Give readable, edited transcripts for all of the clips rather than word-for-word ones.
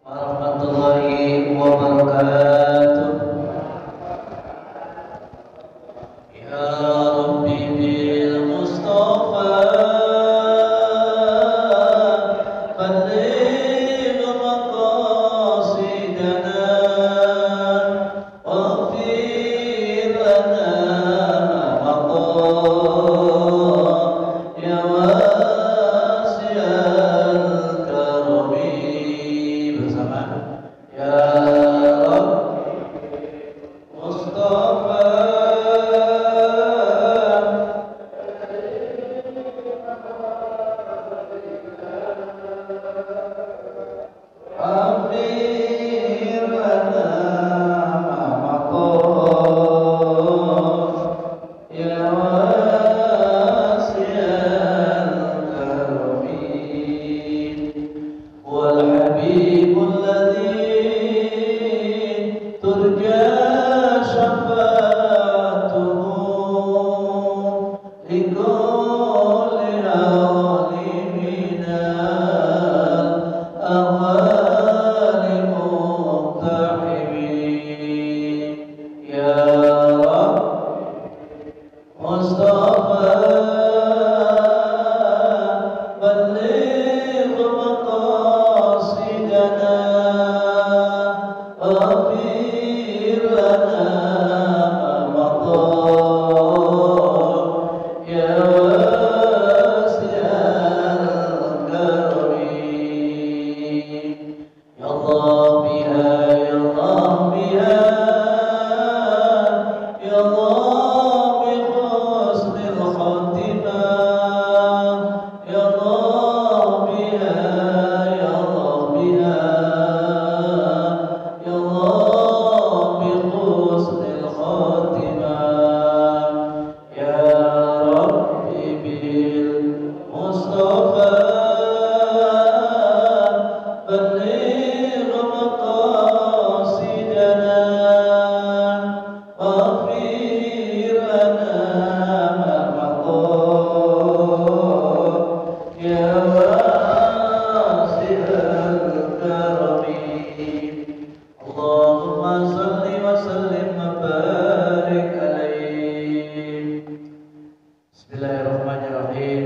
warahmatullahi wabarakatuh. Ya Rabbi bil Mustafa balligh maqasidana waghfir lana ma maqam ya wasi'al karami. Bersama Ya Rabbi Mustafa Aghfir lana ma maqam ya wasi'al karami. wal habibul ladzi turja syafa'atuhu likulli alimina ahwali muqtahimin. Ya Rabbi Mustafa balligh maqasidana waghfir lana ma maqam ya wasi'al karami. Ya Allah biha ya Allah biha ya Allah bi husnil khatimah ya Allah biha ya Allah biha ya Allah bi husnil khatimah. Ya Rabbi bil Mustafa balligh maqasidana waghfir lana ma maqam ya wasi'al karami. Allahumma salli wa sallim wa barik alaihi. Bismillahirrahmanirrahim.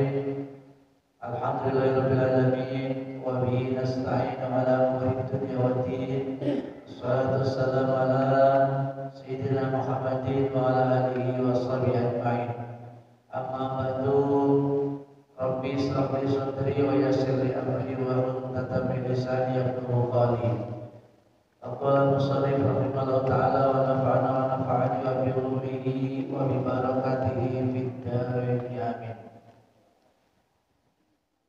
Alhamdulillahirabbil alamin wa bihi nasta'inu ala umuri dunya waddin. Wassalatu wassalamu ala sayyidina Muhammadin wa ala alihi wa sahbihi ajma'in. Amma ba'du. Rabbi ishrah li sadri wa yassir li amri wa hlul min lisani yafqahu qawli. Aqala musannif rahimahullah ta'ala wa nafa'ana wa nafa'ani wa bi ulumihi wa bi barakatihi fid dharain amin.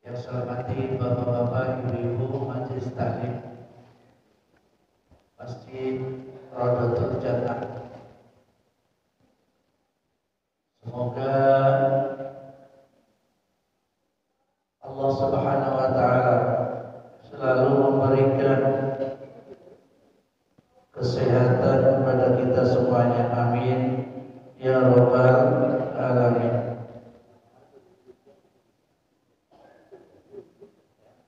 Yang saya hormati bapak-bapak, ibu-ibu majelis taklim Masjid Raudatul Jannah. Semoga Allah Subhanahu wa taala selalu memberikan kesehatan kepada kita semuanya. Amin ya rabbal alamin.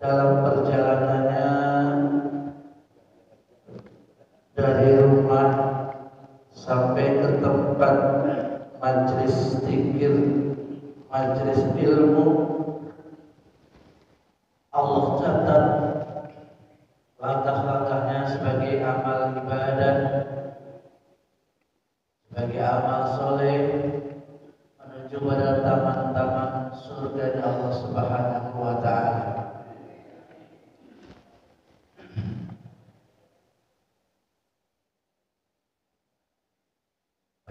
Dalam perjalanannya dari rumah sampai ke tempat majelis zikir, majelis ilmu, Allah catat langkah-langkahnya sebagai amal ibadah, sebagai amal soleh menuju pada taman-taman surga Allah Subhanahu wa taala.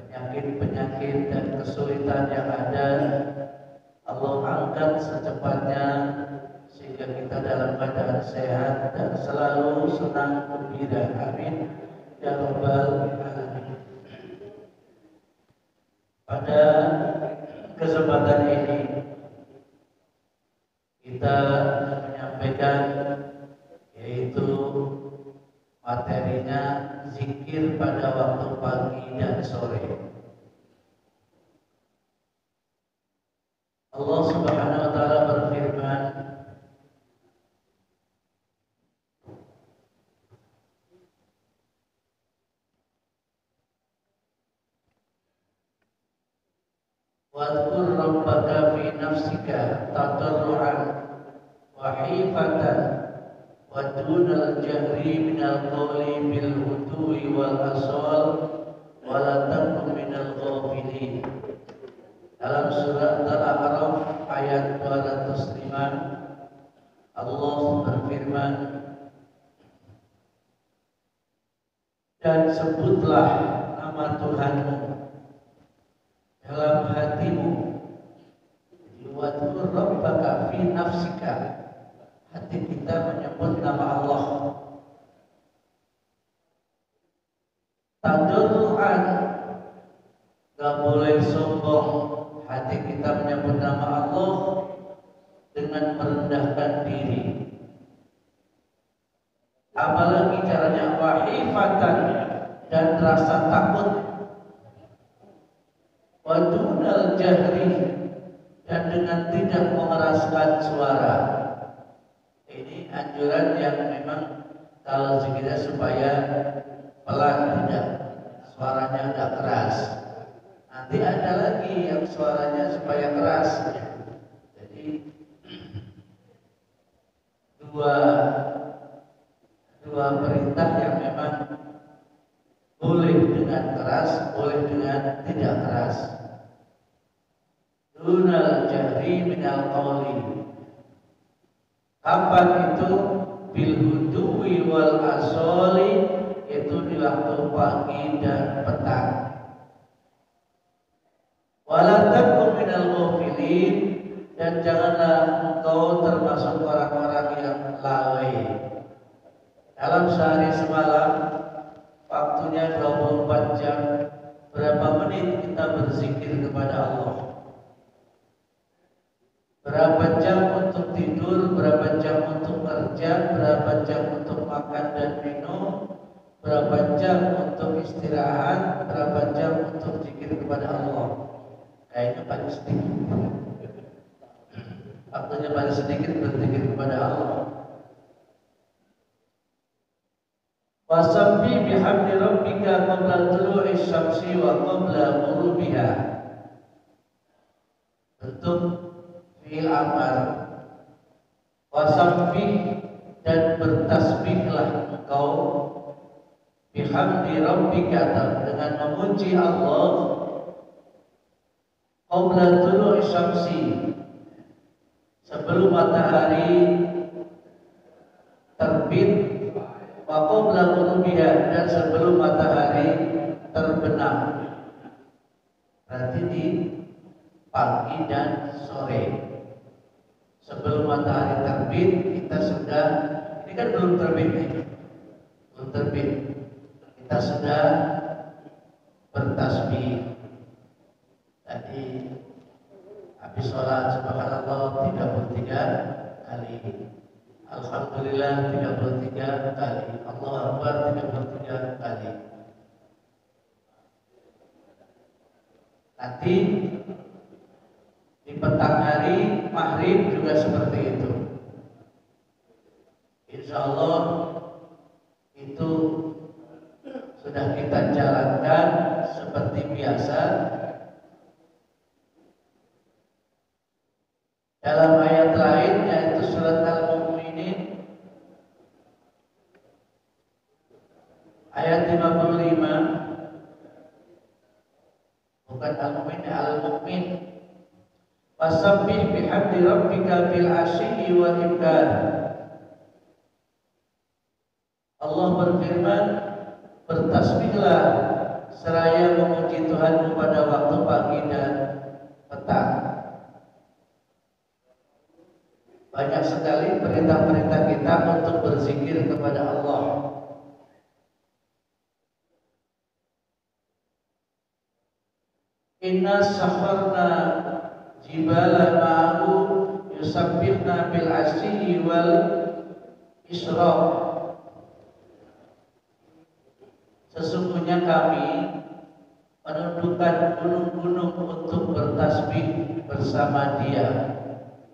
Penyakit-penyakit dan kesulitan yang ada Allah angkat secepatnya sehingga kita dalam keadaan sehat dan selalu senang gembira. Amin ya rabbal alamin. Pada kesempatan ini kita menyampaikan yaitu materinya zikir pada waktu pagi dan sore. Allah Allah Subhanahu wa taala berfirman, "Wadhkur rabbaka fi nafsika tadarruan wa khifatan wa dunal jahri minal qawli bil hudwi wal asal wa la takun minal ghafilin." Dalam surat Al-A'raf ayat 205 Allah berfirman, "Dan sebutlah nama Tuhanmu dalam hatimu." Wadhkur rabbaka fi nafsika, hati kita menyebut nama Allah. Tadarruan, gak boleh sombong, hati kita menyebut nama Allah dengan merendahkan diri. Apalagi caranya wahifatan, dan rasa takut, wadunal jahri, dan dengan tidak mengeraskan suara. Ini anjuran yang memang kalau kita supaya pelan, tidak suaranya tidak keras. Nanti ada lagi yang suaranya supaya keras. Jadi dua perintah yang memang boleh dengan keras, boleh dengan tidak keras. Dunal jahri minal qawli. Kapan itu? Bil hudwi wal asoli, itu di waktu pagi dan petang. Wala takun minal ghafilin, dan janganlah engkau termasuk orang-orang yang lalai. Dalam sehari semalam, waktunya 24 jam, berapa menit kita berzikir kepada Allah? Berapa jam untuk tidur, berapa jam untuk kerja, berapa jam untuk makan dan minum, berapa jam untuk istirahat, berapa jam untuk zikir kepada Allah? Kayaknya paling sedikit. Waktunya paling sedikit berzikir kepada Allah. Wasabbih bihamdi rabbika qabla tulu'i syamsi wa qabla ghurubiha. Bentuk fi'il amar. Wasabbih, dan bertasbihlah engkau bihamdi rabbika, dengan memuji Allah, qabla tulu'i syamsi, sebelum matahari terbit, wa qabla ghurubiha, dan sebelum matahari terbenam. Berarti di pagi dan sore. Sebelum matahari terbit kita sudah, ini kan belum terbit nih, belum terbit, kita sudah bertasbih. Tadi habis sholat subhanallah 33 kali, alhamdulillah 33 kali, Allahu Akbar 33 kali. Nanti di petang hari maghrib juga seperti itu. Insya Allah itu sudah kita jalankan seperti biasa. Dalam ayat lain, yaitu surat Al-Mu'minin ayat 55, bukan Al-Mu'min, Al-Mu'min. Wasabbih bihamdi rabbika bil ashyi wal ibkar. Allah berfirman, bertasbihlah seraya memuji Tuhanmu pada waktu pagi dan petang. Banyak sekali perintah-perintah kita untuk berzikir kepada Allah. Inna sakharna jibala ma'ahu yusabbihna bil ashyi wal isyraq. Sesungguhnya kami menundukkan gunung-gunung untuk bertasbih bersama dia,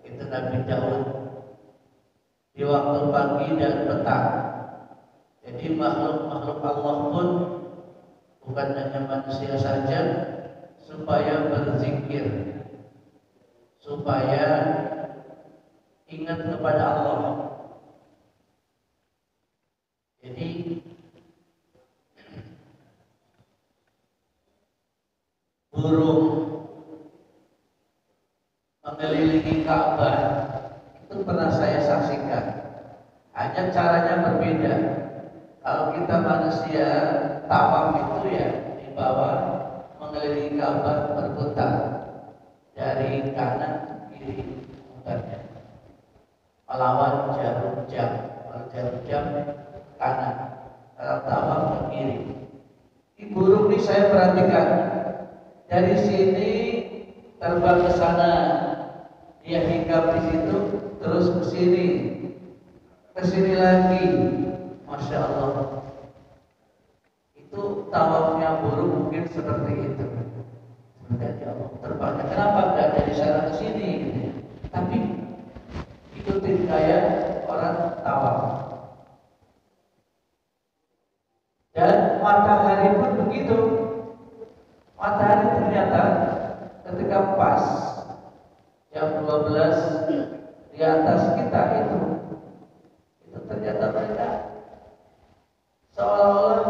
itu Nabi Daud, di waktu pagi dan petang. Jadi makhluk-makhluk Allah pun bukan hanya manusia saja, supaya berzikir, supaya ingat kepada Allah. Jadi burung mengelilingi Ka'bah itu pernah saya saksikan. Hanya caranya berbeda. Kalau kita manusia tawaf itu ya di bawah mengelilingi Ka'bah berputar dari kanan ke kiri putarnya melawan jarum jam. Kalau jarum jam kanan, kalau tawaf ke kiri. Di burung ini saya perhatikan dari sini terbang ke sana, dia hinggap di situ, terus ke sini lagi. Masya Allah. Itu tawafnya burung mungkin seperti itu. Seperti Allah terbangnya. Kenapa enggak dari sana ke sini? Gitu. Tapi ikutin gaya orang tawaf. Dan matahari pun begitu. Matahari ternyata ketika pas jam 12 di atas kita itu ternyata mereka seolah-olah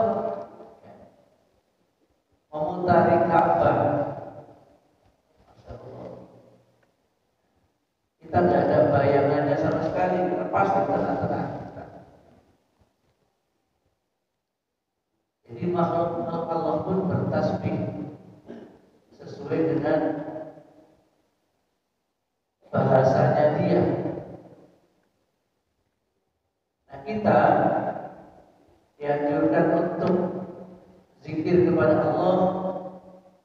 memutari Ka'bah. Kita nggak ada bayangannya sama sekali, karena pasti tengah-tengah kita. Jadi makhluk Allah pun bertasbih sesuai dengan bahasanya dia. Nah, kita dianjurkan untuk zikir kepada Allah.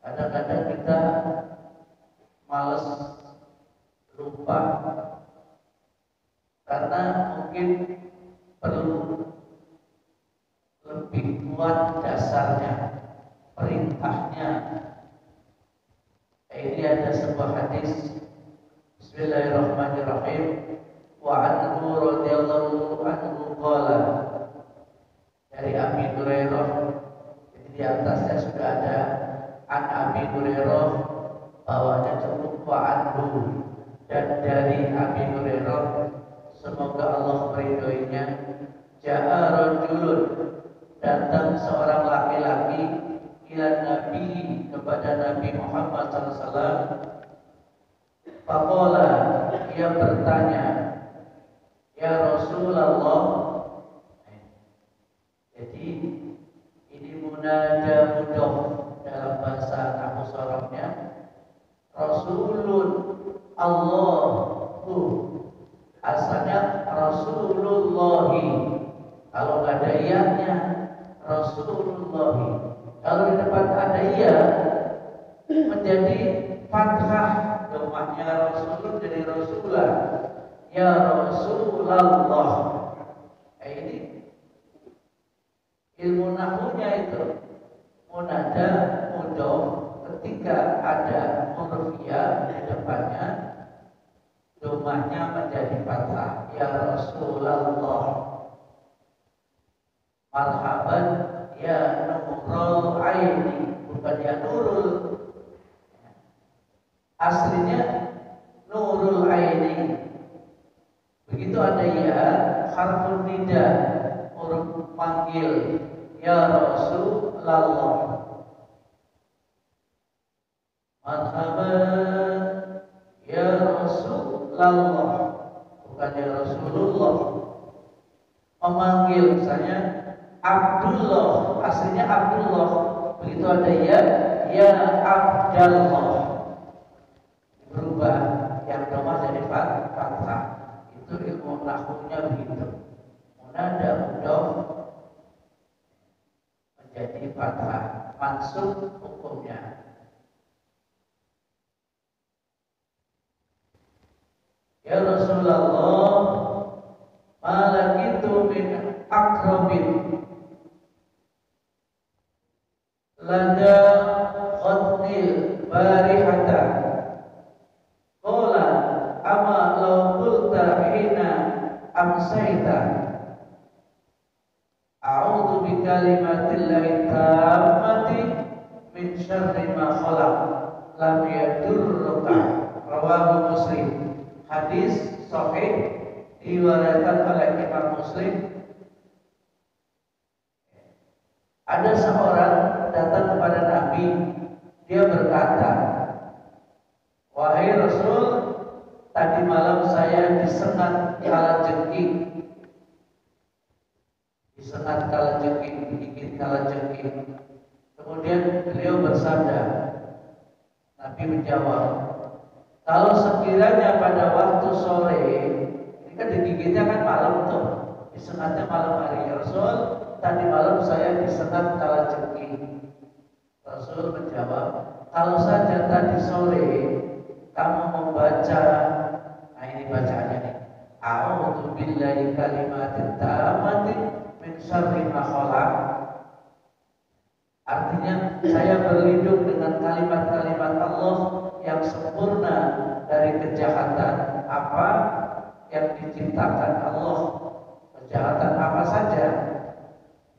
Kadang-kadang kita malas, lupa, karena mungkin perlu lebih kuat dasarnya, perintahnya. Ini ada sebuah hadis. Bismillahirrahmanirrahim. Wa anhu radhiyallahu anhu qala, dari Abi Hurairah. Jadi di atasnya sudah ada an Abi Hurairah, bawahnya cukup wa anhu. Dan dari Abi Hurairah, semoga Allah meridhoinya, ja'a rajulun, datang seorang laki-laki ila Nabi, kepada Nabi Muhammad SAW. Faqala, ia bertanya, ya Rasulullah. Jadi ini munada mudhof dalam bahasa Arab Sorofnya. Rasulun Allahu, asalnya Rasulullahi. Kalau nggak ada iyanya Rasulullahi. Kalau di depan ada iya menjadi fathah, domahnya Rasulun jadi Rasulullah. Ya Rasulullah. Ini ilmu nahwunya itu. Munada mudhof, ketika ada huruf ya di depannya, domahnya menjadi fathah. Ya Rasulullah. Marhaban ya nurul aini, bukan ya nurul. Aslinya nurul aini. Begitu ada ya, harfun nida, huruf panggil, ya Rasulullah. Marhaban ya Rasulullah, bukan ya Rasulullah. Memanggil misalnya Abdullah, aslinya Abdullah. Begitu ada ya Abdallah, berubah yang domah jadi fathah. Itu ilmu nahwunya begitu. Munada mudhof menjadi fathah, mansub hukumnya. Ya Rasulullah, malakitu min akrabin lada khadnil barihata ama law qulta hina amsayta a'udzu bi kalimatillahi tammati min syarri ma khalaq lam yadurruka. Rawahu Muslim. Hadis sahih diriwayatkan oleh Imam Muslim. Ada seorang datang kepada Nabi, dia berkata, "Wahai Rasul, tadi malam saya disengat kalajengking." Disengat kalajengking, digigit kalajengking. Kemudian beliau bersabda, Nabi menjawab, kalau sekiranya pada waktu sore, ini kan digigitnya kan malam tuh, disengatnya malam hari. Ya Rasul, tadi malam saya disengat kalajengking. Rasul menjawab, kalau saja tadi sore kamu membaca, nah ini bacaannya nih, a'udzu billahi kalimatit tammati min syarri ma khalaq. Artinya saya berlindung dengan kalimat-kalimat Allah yang sempurna dari kejahatan apa yang diciptakan Allah. Kejahatan apa saja,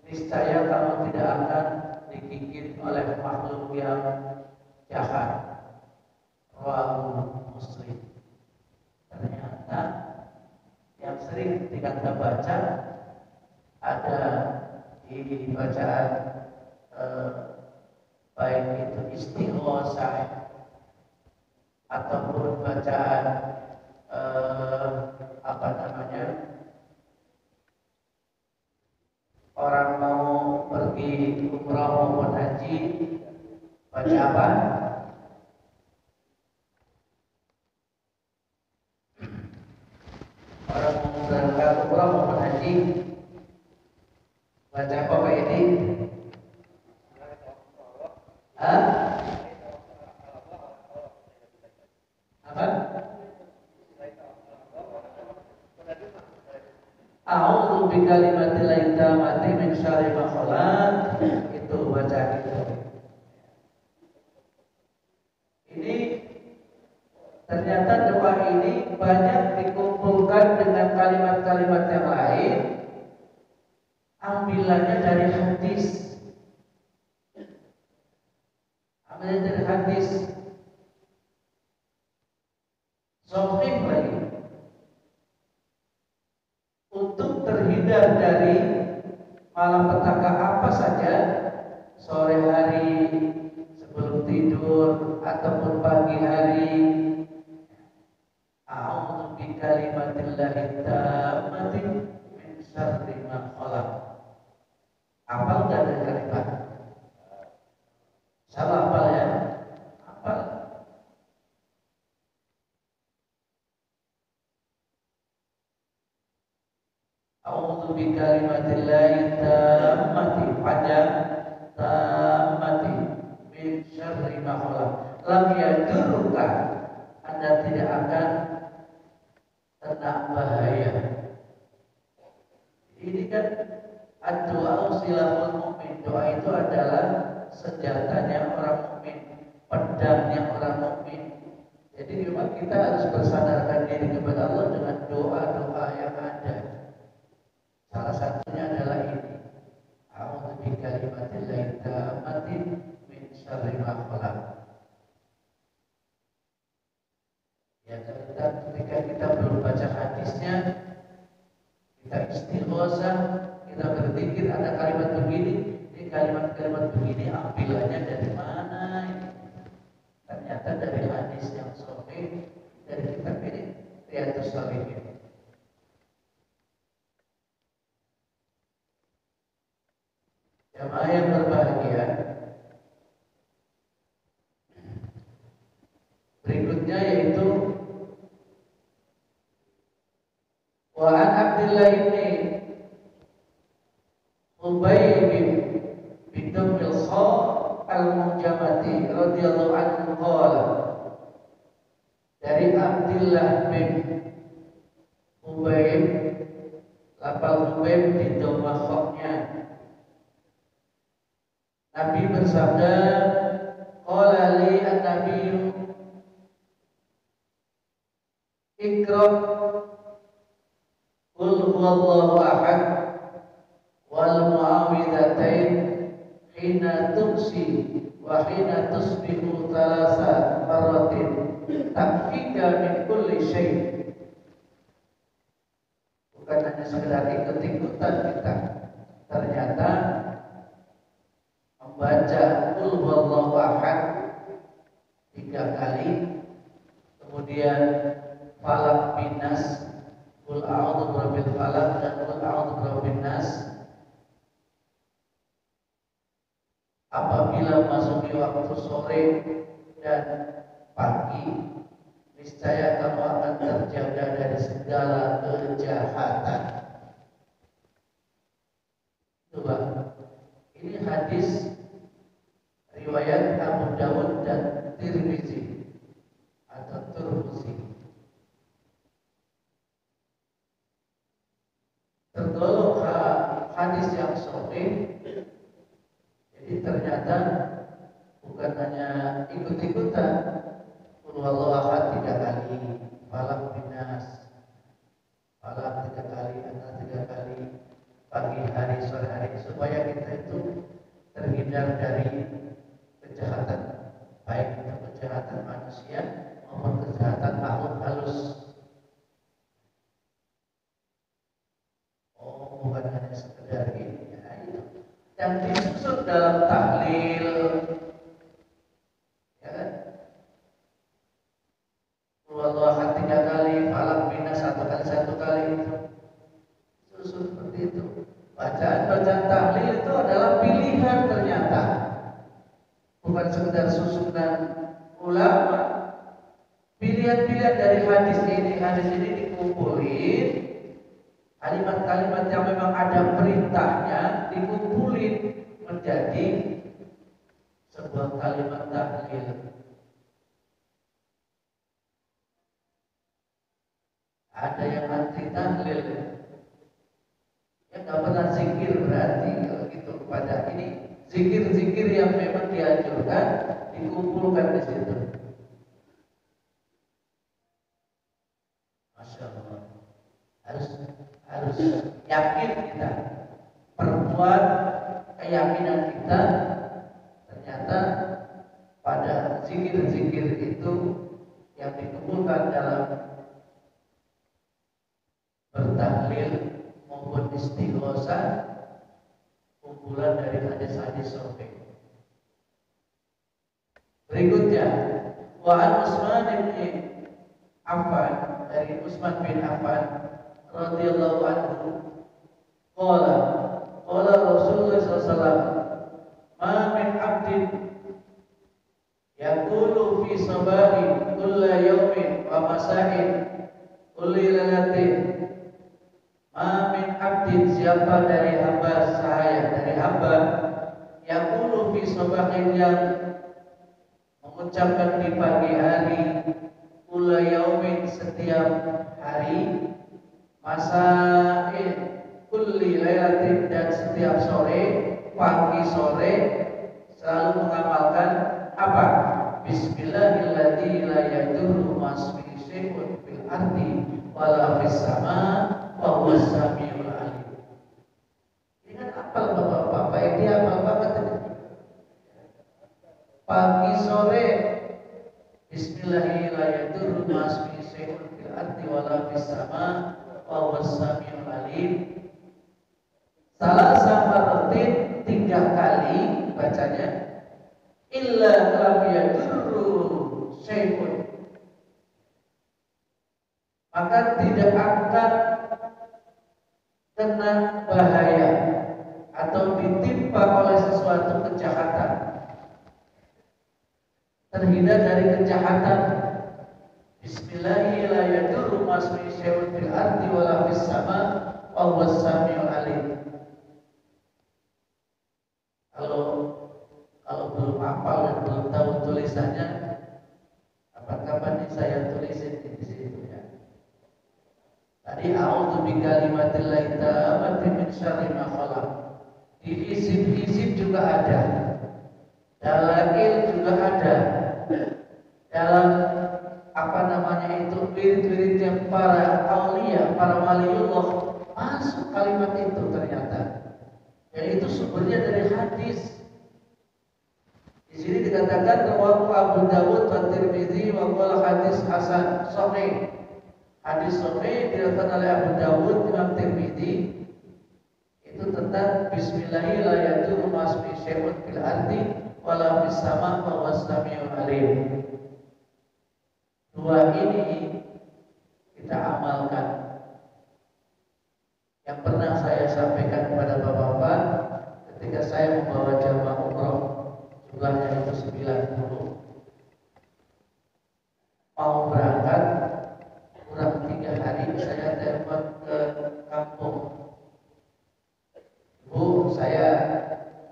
niscaya kamu tidak akan digigit oleh makhluk yang jahat. Rawahu Muslim. Ternyata yang sering kita baca ada di bacaan baik itu istighosah ataupun bacaan apa namanya, orang mau pergi umrah maupun haji, baca apa? Orang mau berangkat umrah maupun haji, baca apa Pak ini? Hah? Apa? A'udzu bi kalimatillahi tammati min syarri ma khalaq. Itu bacaan itu. Ini ternyata doa ini banyak dikumpulkan dengan kalimat-kalimat yang lain, ambilannya dari hadis. Ambilannya dari hadis. Sahih lagi. Untuk terhindar dari malapetaka apa saja, sore hari, sebelum tidur, ataupun pagi hari, a'udzu bi kalimatillahi tammati min syarri ma khalaq. Hafal enggak dari kalimat? Salah hafal ya? Hafal. A'udzu bi kalimatillahi tammati, panjang, tammati min syarri ma khalaq. Lam yadurruka, Anda tidak akan kena bahaya. Ini kan ad-du'a silahul mu'min. Doa itu adalah senjatanya orang mukmin, pedangnya orang mukmin. Jadi memang kita harus bersandarkan diri kepada Allah dengan doa-doa yang ada. Salah satunya adalah ini. A'udzu bi kalimatillahi tammati min syarri ma khalaq. Ya, ketika kita belum baca hadisnya, kita istighosah, kita berzikir, ada kalimat begini, ini kalimat-kalimat begini ambilannya dari mana ini? Ternyata dari hadis yang sahih dari kitab ini, Riyadhus Shalihin. Jamaah yang berbahagia, berikutnya yaitu wa an Abdillah ini Ubay bin Damil Kha al-Mujamati radhiyallahu anhu qala, dari Abdillah bin Ubay, lafal Ubay di dhammahnya, Nabi bersabda, qala li an-nabiy Iqra qul huwallahu ahad wal muawwidzatain hina tumsi wa hina tusbihu thalatha marratin takfika min kulli syai'. Bukan hanya sekedar ikut-ikutan kita, ternyata membaca qul huwallahu ahad 3 kali, kemudian falaq bin nas, qul a'udzu birabbil falaq dan qul a'udzu birabbin nas. Apabila masuki waktu sore dan pagi, niscaya kamu akan terjaga dari segala kejahatan. Coba, ini hadis riwayat Abu Dawud dan Tirmizi atau Turmuzi. Tergolong hadis yang sahih. Jadi ternyata bukan hanya ikut-ikutan qul huwallahu ahad 3 kali, falaq bin nas, falaq 3 kali, anas 3 kali, pagi hari, sore hari, supaya kita itu terhindar dari kejahatan, baik itu kejahatan manusia maupun kejahatan makhluk halus. Oh, bukan hanya sekedar ini, ya, itu. Yang disusun dalam tahlil, ya kan? Wallahu ahad 3 kali, falaq bin nas 1 kali itu. Susun seperti itu. Bacaan tahlil itu adalah pilihan ternyata. Bukan sekedar susunan ulama. Pilihan-pilihan dari hadis ini dikumpulin. Kalimat-kalimat yang memang ada perintahnya dikumpulin menjadi sebuah kalimat tahlil. Ada yang anti tahlil, ya nggak pernah zikir, berarti kalau gitu kepada ini zikir-zikir yang memang dianjurkan dikumpulkan di situ. Masya Allah, harus yakin kita, perbuat keyakinan kita ternyata pada zikir-zikir itu yang dikumpulkan dalam bertahlil maupun istighosah kumpulan dari hadis-hadis sahih. Berikutnya, wa an Utsman bin Affan, dari Utsman bin Affan radhiyallahu anhu, qala Rasulullah sallallahu alaihi wasallam, ma min 'abdin yaqulu fi sabahi kulla yawmin wa masa'in kulli lailatin. Ma min 'abdin, siapa dari hamba sahaya, dari hamba yaqulu fi sabahin, yang mengucapkan di pagi hari, kulla yaumin, setiap hari, masa'in kulli lailatin, dan setiap sore, pagi sore, selalu mengamalkan apa? Bismillahilladzi la yadurru ma'asmihi syai'un fil ardi wala fis sama wa huwas samiul alim. Ini kan apal Bapak-bapak, ini apal banget ini. Pagi sore Bismillahirrahmanirrahim, la yadurru ma'asmihi syai'un fil ardi wala fis sama wa huwas samiul alim. Salah samaratin 3 kali bacanya, illa lam yadurru syai'un, maka tidak akan kena bahaya atau ditimpa oleh sesuatu kejahatan, terhindar dari kejahatan. Bismillahirrahmanirrahim, la yadurru ma'asmihi syai'un fil ardi wala fis sama wa huwas samiul alim. Kalau belum hafal dan belum tahu tulisannya, kapan-kapan ini saya tulisin di situ ya. Tadi a'udzu bikalimatillahi tammati min syarri ma khalaq. Di isib juga ada, dalail juga ada, dalam namanya itu wirid-wiridnya para aulia, para waliullah, masuk kalimat itu ternyata. Dan itu sumbernya dari hadis. Di sini dikatakan rawahu Abu Dawud wa Tirmidzi wa qala hadis hasan sahih. Hadis sahih diriwayatkan oleh Abu Dawud, Imam Tirmidzi. Itu tentang bismillahi la yadurru ma'asmi syai'un fil ardi wala fis sama' wa huwas samiul alim. Dua ini kita amalkan. Yang pernah saya sampaikan kepada bapak-bapak ketika saya membawa jamaah umroh, jumlahnya itu 90, mau berangkat kurang 3 hari saya telepon ke kampung, Bu, saya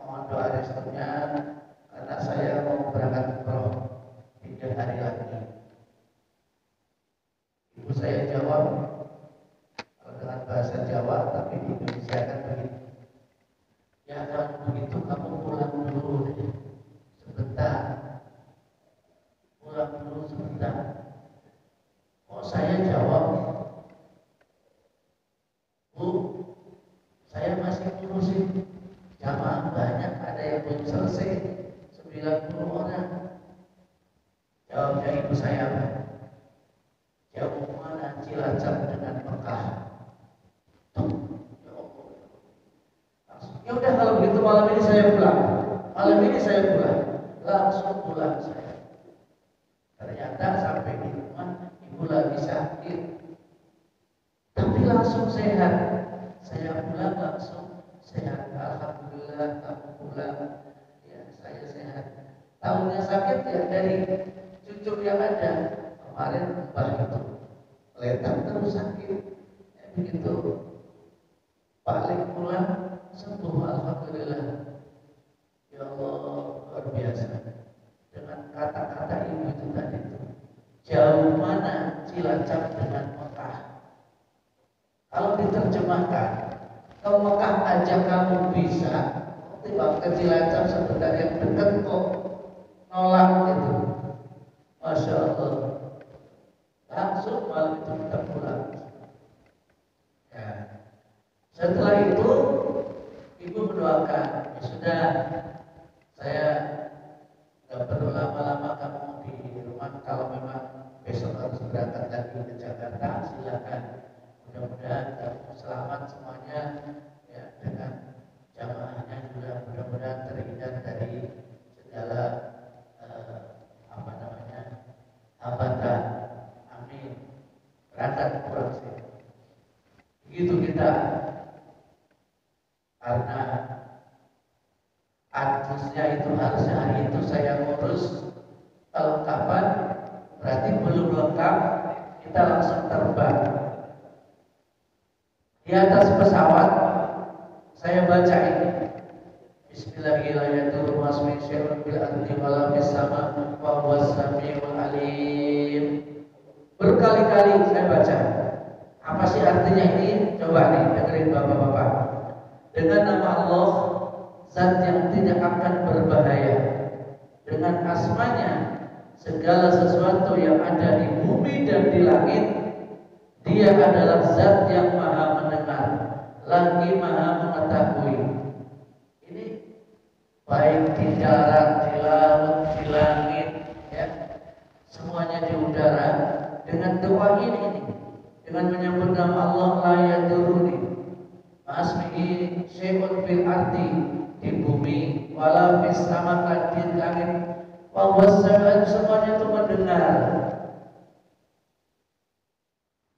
mohon doa restunya karena saya mau berangkat umroh 3 hari lagi. Ibu saya jawab dengan bahasa Jawa, tapi di Indonesia kan begitu. Ya kalau begitu kamu pulang dulu deh, sebentar. Pulang dulu sebentar. Oh, saya jawab, Bu, saya masih ngurusin jamaah banyak, ada yang belum selesai 90 orang. Jawabnya ibu saya apa? Jauh mana Cilacap dengan Mekah? Ya udah kalau begitu malam ini saya pulang. Malam ini saya pulang. Langsung pulang saya. Ternyata sampai di rumah ibu lagi sakit, tapi langsung sehat. Saya pulang langsung sehat. Alhamdulillah kamu pulang. Ya saya sehat. Tahunya sakit ya dari cucu yang ada. Kemarin mbah itu letak terus sakit. Ya, begitu balik pulang sembuh, alhamdulillah. Ya Allah, luar biasa. Dengan kata-kata ibu itu tadi itu, jauh mana Cilacap dengan Mekah. Kalau diterjemahkan, ke Mekah aja kamu bisa, tiba ke Cilacap sebentar yang dekat kok nolak itu. Masya Allah. Langsung malam itu kita pulang. Ya. Setelah itu ibu mendoakan, ya sudah, saya nggak perlu lama-lama kamu di rumah. Kalau memang besok harus berangkat lagi ke Jakarta, silakan. Mudah-mudahan kamu selamat semuanya, ya, dengan jamaahnya juga mudah-mudahan terhindar dari segala hambatan. Amin. Berangkat pulang sih. Begitu kita. Karena adusnya itu harusnya hari itu saya ngurus. Kalau kapan berarti belum lengkap, kita langsung terbang. Di atas pesawat saya baca ini, Bismillahirrahmanirrahim. Berkali-kali saya baca. Apa sih artinya ini? Coba nih dengerin bapak-bapak. Dengan nama Allah, zat yang tidak akan berbahaya. Dengan asmanya, segala sesuatu yang ada di bumi dan di langit, Dia adalah zat yang maha mendengar, lagi maha mengetahui. Ini baik di darat, di laut, di langit, ya, semuanya di udara. Dengan doa ini, dengan menyebut nama Allah, la yaduruni asmihi syai'un fil ardi, di bumi, wala fis sama, di langit, wa wassalam, semuanya itu mendengar.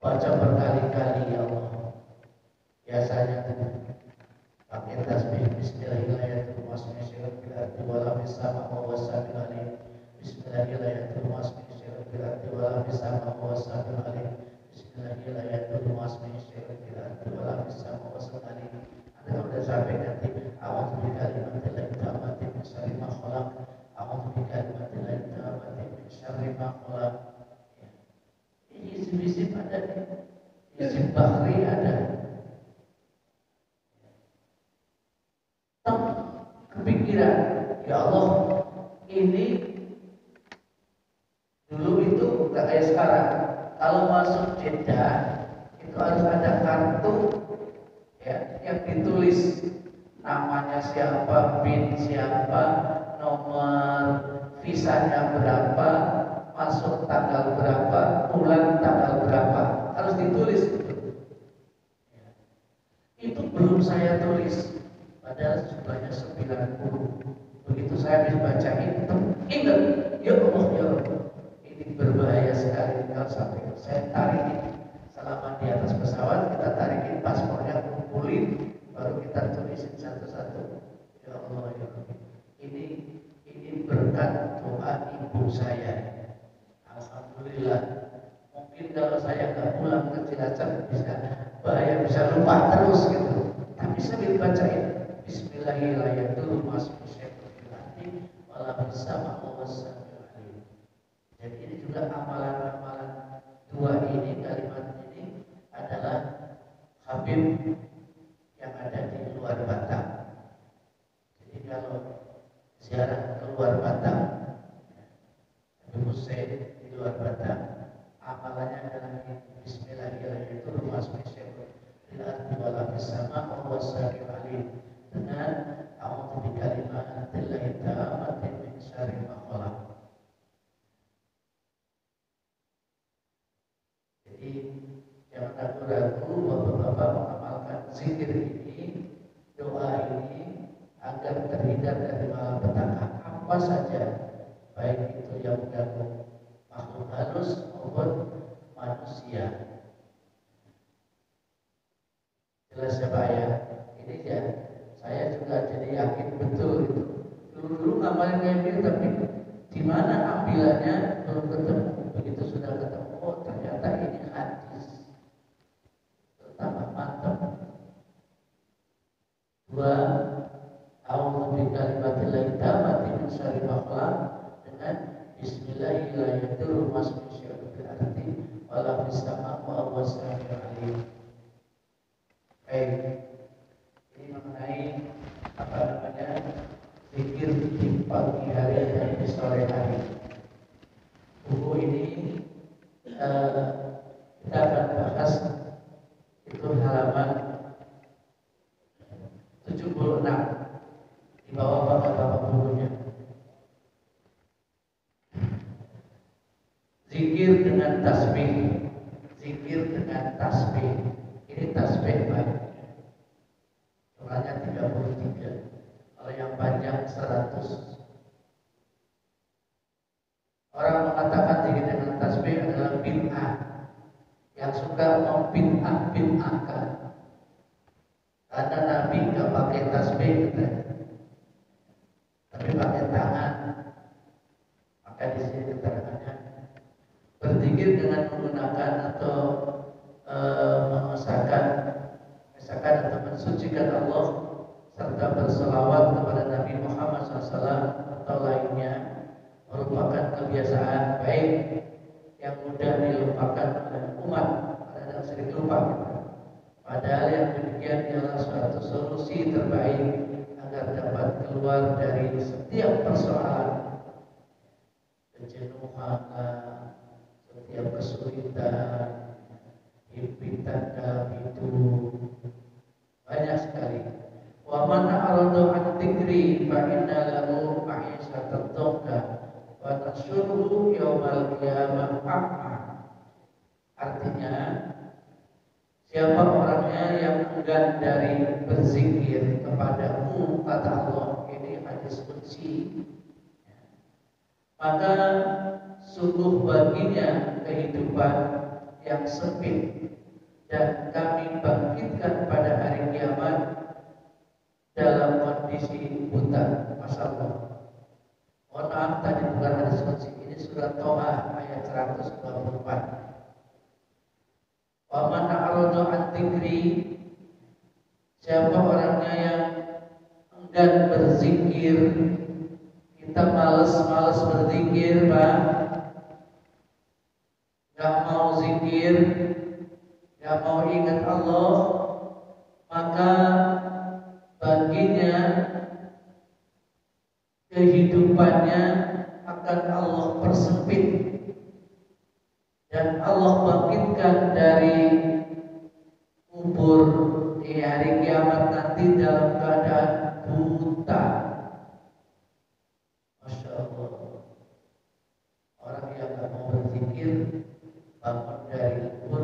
Baca berkali-kali ya Allah. Biasanya pakai tasbih Bismillahirrahmanirrahim, asmihi syai'un fil ardi, wala fis sama, wa wassalam. Bismillahirrahmanirrahim, asmihi syai'un fil ardi, wala fis sama, wa wassalam. Bismillahirrahmanirrahim, asmihi syai'un fil ardi, wala fis sama, wa wassalam. Anda sudah sampai nanti a'udzu bikalimatil tammati min syarri ma khalaq, a'udzu bikalimatil tammati min syarri ma khalaq. Ini isim-isim ada, isim bahri ada. Kepikiran, ya Allah, ini dulu itu nggak kayak sekarang. Jeddah itu harus ada kartu ya yang ditulis namanya siapa, bin siapa, nomor visanya berapa, masuk tanggal berapa, pulang tanggal berapa, harus ditulis itu. Itu belum saya tulis, padahal jumlahnya 90. Begitu saya habis bacain, ingat, ya Allah, ya Allah, ini berbahaya sekali kalau sampai saya tarikin selama di atas pesawat, kita tarikin paspornya, kumpulin, baru kita tulisin satu-satu. Ya Allah, ya Allah, ini berkat doa ibu saya. Alhamdulillah. Mungkin kalau saya nggak pulang ke Cilacap bisa bahaya, bisa lupa terus gitu. Tapi sambil bacain Bismillahirrahmanirrahim. Walau bersama Allah. Jadi ini juga amalan-amalan dua ini, kalimat ini adalah Habib yang ada di luar Batam. Jadi kalau ziarah keluar Batam, Habib Hussein di luar Batam, amalannya adalah Bismillahirrahmanirrahim, itu rumah spesial di walau bersama Allah dengan a'udzu bikalimatillahi tammati min syarri ma khalaq. Jadi jangan ragu-ragu bapak-bapak mengamalkan zikir ini, doa ini agar terhindar dari malapetaka apa saja, baik itu yang mengganggu makhluk halus maupun manusia. Jelas ya Pak ya? Ini ya, saya juga jadi yakin betul itu. Dulu ngamalin kayak gini, tapi di mana ambilannya belum ketemu. Begitu sudah ketemu, oh ternyata ini hadis. Pertama mantap. Dua, a'udzu bikalimatillahi tammati min syarri ma khalaq, dengan Bismillahirrahmanirrahim, masuk berarti wala bisama wa wasami'ul alim. Ini mengenai apa namanya zikir di pagi hari dan di sore hari. Buku ini kita akan bahas itu halaman 76 di bawah bapak-bapak bukunya. Zikir dengan tasbih, zikir dengan tasbih. Ini tasbih Pak. Jumlahnya 33. Kalau yang panjang 100. Orang mengatakan zikir dengan tasbih adalah bid'ah. Yang suka membid'ah-bid'ahkan. Karena Nabi nggak pakai tasbih katanya, tapi pakai tangan. Maka di sini keterangannya berzikir dengan menggunakan atau mengesahkan, misalkan atau mensucikan Allah serta berselawat kepada Nabi Muhammad SAW atau lainnya merupakan kebiasaan baik yang mudah dilupakan oleh umat, karena sering lupa kita. Padahal yang demikian adalah suatu solusi terbaik agar dapat keluar dari setiap persoalan, kejenuhan, setiap kesulitan, himpitan dalam hidup, banyak sekali. Wa man a'rada an dzikri fa inna lahu ma'isyatan dhanka wa nahsyuruhu yaumal qiyamah a'ma. Artinya, siapa orangnya yang enggan dari berzikir kepadamu, kata Allah, ini hadis qudsi, maka sungguh baginya kehidupan yang sempit, dan kami bangkitkan pada hari kiamat dalam kondisi buta. Masya Allah. Mohon maaf tadi bukan hadis qudsi, ini surat Toha ayat 124. Wa man a'rada an dzikri, siapa orangnya yang enggan berzikir. Kita malas berzikir Pak, gak mau zikir, gak mau ingat Allah, maka baginya kehidupannya akan Allah persempit dan Allah bangkitkan dari kubur di hari kiamat nanti dalam keadaan buta. Masya Allah, orang yang tak mau berzikir bangun dari kubur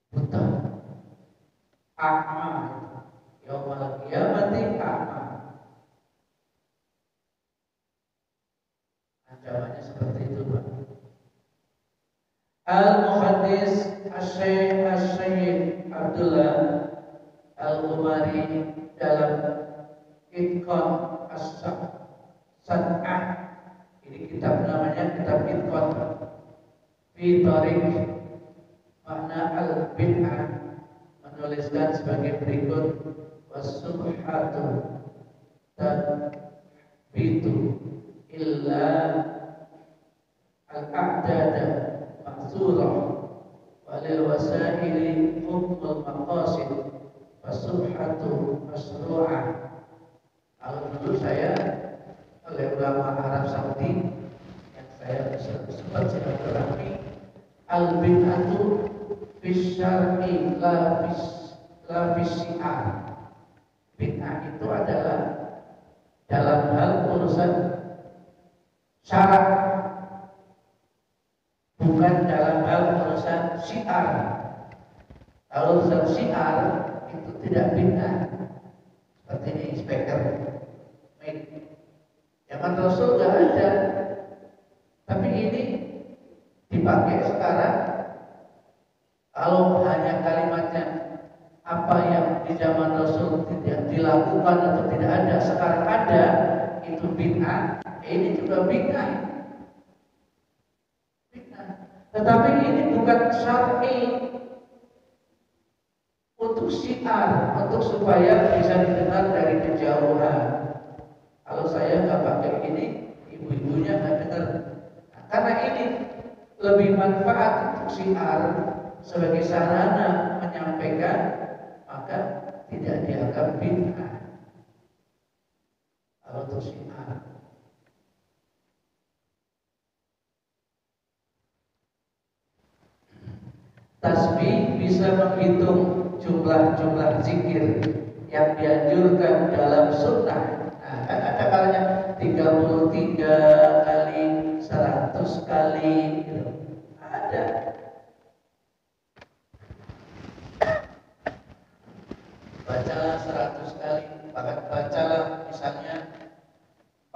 buta, a'ma, yaumul qiyamati a'ma. Ancamannya seperti itu, Pak. Al-Muhaddis Asy-Syaikh Abdullah Al-Umari dalam Itqan As-San'ah, ini kitab namanya kitab Itqan fi Tariq Makna Al-Bid'ah, menuliskan sebagai berikut: was-subhatu tabitu illa al-a'dada ma'zurah walil wasaili hukmul maqasid was-subhatu masru'ah. Kalau dulu saya oleh ulama Arab Saudi yang saya sempat silaturahmi, al-bid'atu fis syar'i la fis syiar. Bid'ah itu adalah dalam hal urusan syarak, bukan dalam hal urusan syiar. Kalau urusan syiar itu tidak bid'ah. Seperti ini speaker, mic. Zaman Rasul nggak ada, tapi ini dipakai sekarang. Kalau hanya kalimatnya apa yang di zaman Rasul tidak dilakukan atau tidak ada, sekarang ada, itu bid'ah. Ini juga bid'ah. Tetapi ini bukan syar'i untuk syiar, untuk supaya bisa didengar dari kejauhan. Kalau saya nggak pakai ini, ibu-ibunya nggak dengar. Nah, karena ini lebih manfaat untuk syiar sebagai sarana menyampaikan, maka tidak dianggap bid'ah. Kalau untuk syiar, tasbih bisa menghitung jumlah-jumlah zikir yang dianjurkan dalam sunnah. Nah, kan ada kalanya 33 kali, 100 kali gitu. Ada. Bacalah 100 kali, bahkan bacalah misalnya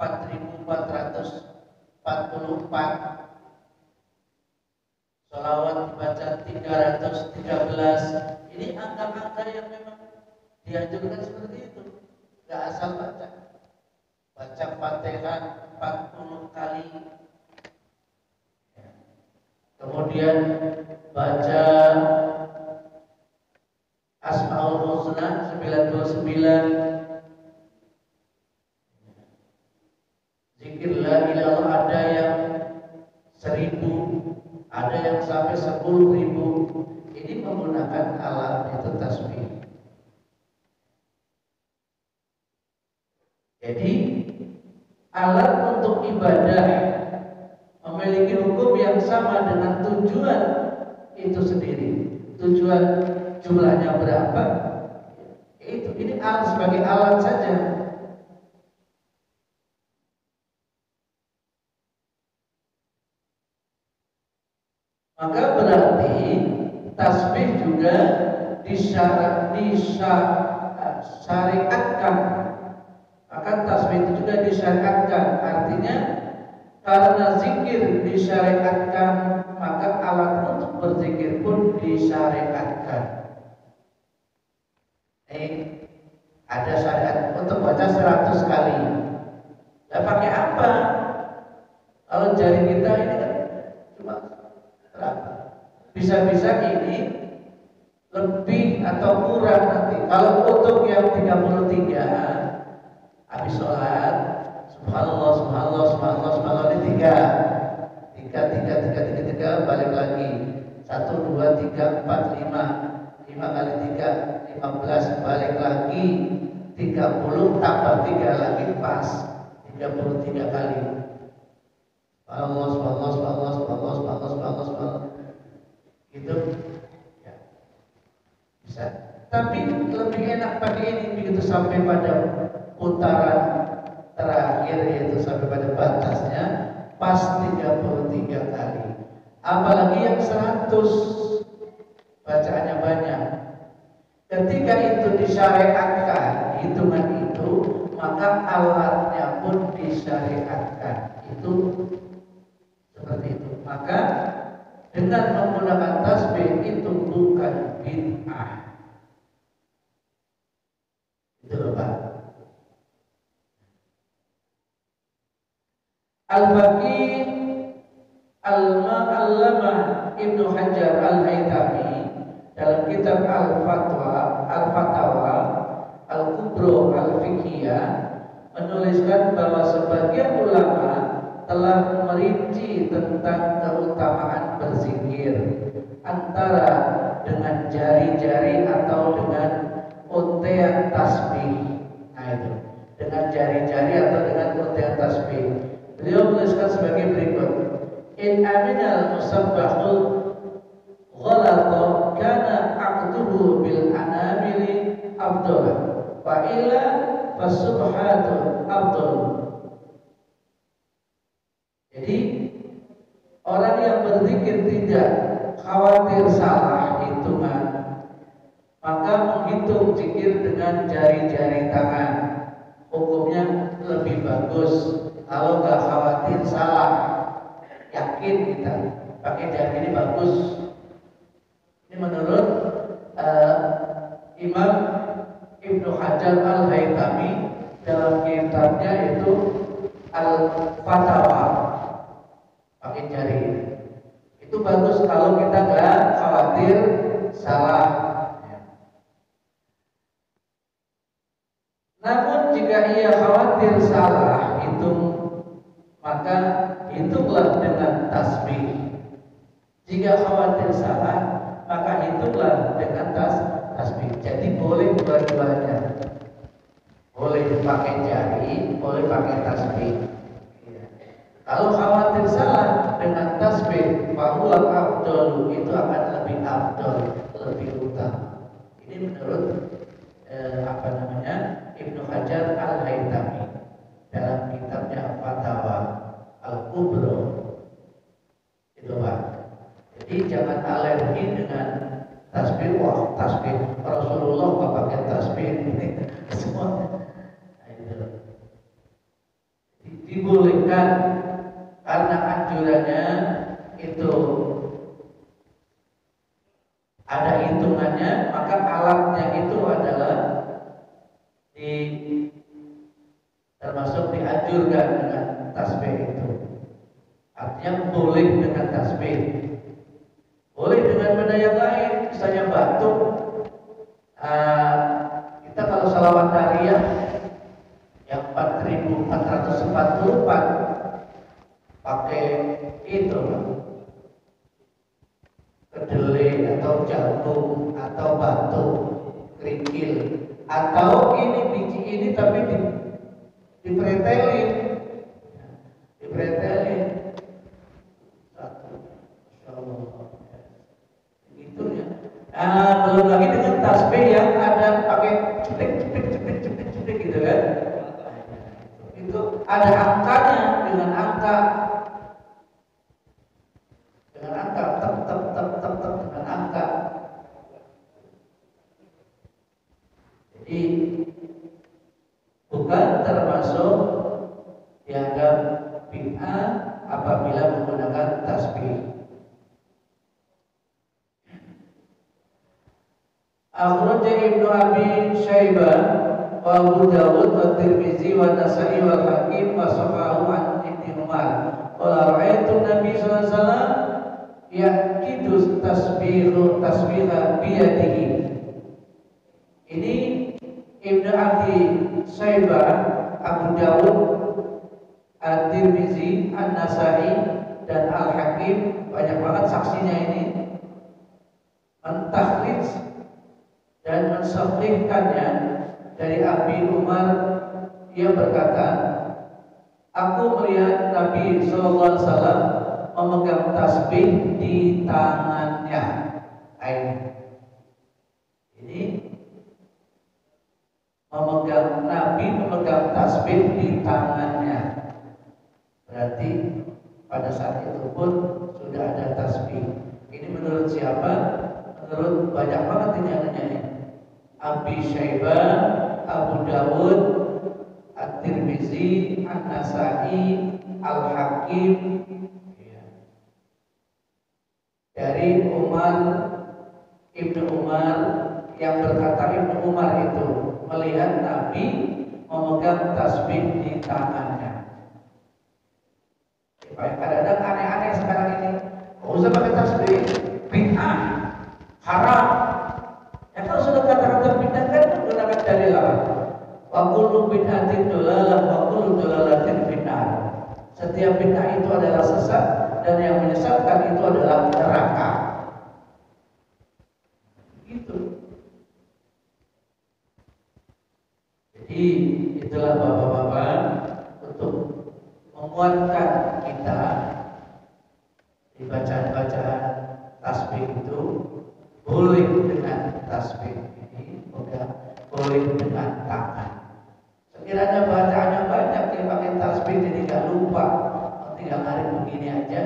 4444. Sholawat dibaca 313. Ini angka-angka yang memang dianjurkan seperti itu. Gak asal baca. Baca Fatihah 40 kali. Kemudian baca Asmaul Husna 99. Zikir la ilaha illallah ada yang 1000, ada yang sampai 10.000. Ini menggunakan alat itu tasbih. Jadi alat untuk ibadah memiliki hukum yang sama dengan tujuan itu sendiri. Tujuan jumlahnya berapa? Ini alat sebagai alat saja. Maka berarti tasbih juga disyariatkan. Maka tasbih itu juga disyariatkan. Artinya karena zikir disyariatkan, maka alat untuk berzikir pun disyariatkan. Ada syariat untuk baca 100 kali. Nah, pakai apa? Kalau jari kita ini kan cuma bisa-bisa ini lebih atau kurang nanti. Kalau untuk yang 33 habis sholat, subhanallah, subhanallah, subhanallah, subhanallah, ini tiga, balik lagi 1, 2, 3, 4, 5 kali 3, 15, balik lagi 30 tambah 3 lagi pas 33 kali. balas, balas, balas, balas, balas, balas, balas. Itu ya bisa. Tapi lebih enak pakai ini begitu sampai pada putaran terakhir, yaitu sampai pada batasnya pas 33 kali. Apalagi yang 100 bacaannya banyak. Ketika itu disyariatkan hitungan itu, maka alatnya pun disyariatkan. Itu seperti itu. Maka dengan menggunakan tasbih itu bukan bid'ah. Itu Bapak. Al-Faqih Al-Ma'allamah Ibnu Hajar Al-Haytami dalam kitab Al-Fatawa Al-Kubro Al-Fiqhiyah menuliskan bahwa sebagian ulama telah merinci tentang keutamaan berzikir antara dengan jari-jari atau dengan untean tasbih. Nah itu, dengan jari-jari atau dengan untean tasbih. Beliau menuliskan sebagai berikut: In aminal musabbahul ghalata kana aqduhu bil anamili afdal wa illa fasubhatu afdal. Jadi orang yang berzikir tidak khawatir salah hitungan, maka menghitung zikir dengan jari-jari tangan hukumnya lebih bagus. Kalau nggak khawatir salah, yakin kita pakai jari ini bagus. Ini menurut Imam Ibnu Hajar Al-Haytami dalam kitabnya itu Al-Fatawa, pakai jari ini. Itu bagus kalau kita nggak khawatir salah. Namun jika ia khawatir salah hitung, maka hitunglah dengan tasbih. Jika khawatir salah, maka hitunglah dengan tasbih. Jadi boleh dua-duanya. Boleh pakai jari, boleh pakai tasbih. Kalau khawatir salah dengan tasbih, bahwa afdal itu akan lebih afdal, lebih utama. Ini menurut Ibnu Hajar Al-Haytami dalam kitabnya Fatawa Al-Kubro. Itu Pak. Jadi jangan alergi dengan tasbih. Wah, tasbih Rasulullah nggak pakai tasbih ini semua. Nah, itu dibolehkan karena anjurannya itu ada hitungannya, maka alatnya itu adalah termasuk dianjurkan dengan tasbih itu. Artinya boleh dengan tasbih, boleh dengan benda yang lain, misalnya batuk. Kita kalau salawat tariyah yang 4444 pakai itu kedelai atau jagung atau batu kerikil, atau ini biji ini tapi dipretelin satu, insyaallah itu ya. Belum lagi dengan tasbih yang ada pakai cetek gitu kan, itu ada angkanya, dengan angka dengan angka. Jadi bukan termasuk dianggap bid'ah apabila menggunakan tasbih. Akhraja Ibnu Abi Syaibah wa Abu Dawud wa Tirmizi wa Nasa'i wa Hakim wa sahahu an Ibnu Umar. Qala ra'aitu Nabi sallallahu alaihi wasallam yaqidu tasbiha biyadihi. Ini Ibnu Abi Syaibah, Abu Dawud, At-Tirmizi, An-Nasa'i dan Al-Hakim, banyak banget saksinya ini, mentahrid dan mensahihkannya dari Abi Umar. Ia berkata, Aku melihat Nabi Sallallahu Alaihi Wasallam memegang tasbih di tangannya. Ini Nabi memegang tasbih di tangannya. Berarti pada saat itu pun sudah ada tasbih. Ini menurut siapa? Menurut banyak banget ini anaknya. Abi Syaibah, Abu Dawud, At-Tirmizi, An-Nasai, Al-Hakim, dari Ibnu Umar, yang berkata Ibnu Umar itu melihat Nabi memegang tasbih di tangannya. Kadang-kadang aneh-aneh sekarang ini. Usah pakai tasbih, bid'ah, haram. Ya kalau sudah kata-kata bid'ah kan menggunakan dalil apa? Wa kullu bid'atin dolalah, wa kullu dolalatin finnar. Setiap bid'ah itu adalah sesat dan yang menyesatkan itu adalah neraka. Itu. Jadi itulah bapak-bapak untuk menguatkan kita di bacaan-bacaan tasbih itu boleh dengan tasbih ini, boleh dengan tangan. Sekiranya bacaannya banyak dia pakai tasbih jadi nggak lupa, tinggal hari begini aja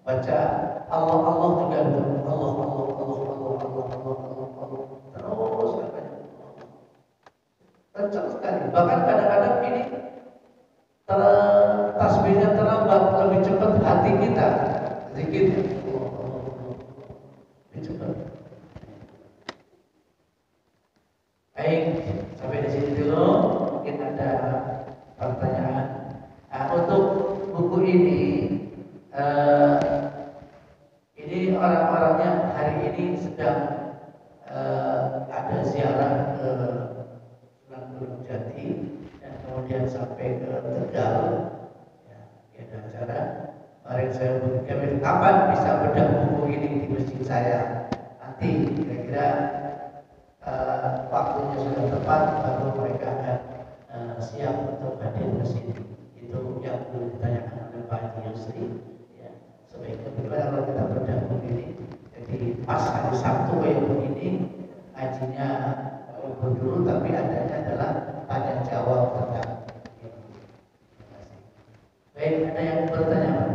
baca Allah Allah juga itu Allah Allah Allah Allah Allah Allah Allah terus katanya kencang sekali. Bahkan kadang-kadang ini tasbihnya terlambat, lebih cepat hati kita zikir lebih cepat. Baik, sampai di sini dulu. Mungkin ada pertanyaan. Nah, untuk buku ini orang-orangnya hari ini sedang ada ziarah ke Sunan Gunung Jati dan kemudian sampai ke Tegal. Ya, ada acara. Mari saya berpikir kapan bisa bedah buku ini di masjid saya. Nanti kira-kira waktunya sudah tepat baru mereka akan siap untuk hadir ke sini. Itu yang perlu ditanyakan oleh Pak Haji Yusri. Ya, sebaiknya bagaimana kalau kita bedah buku ini. Jadi pas hari Sabtu kayak begini, ngajinya dulu tapi adanya adalah tanya jawab tentang ini. Baik, ada yang bertanya Pak?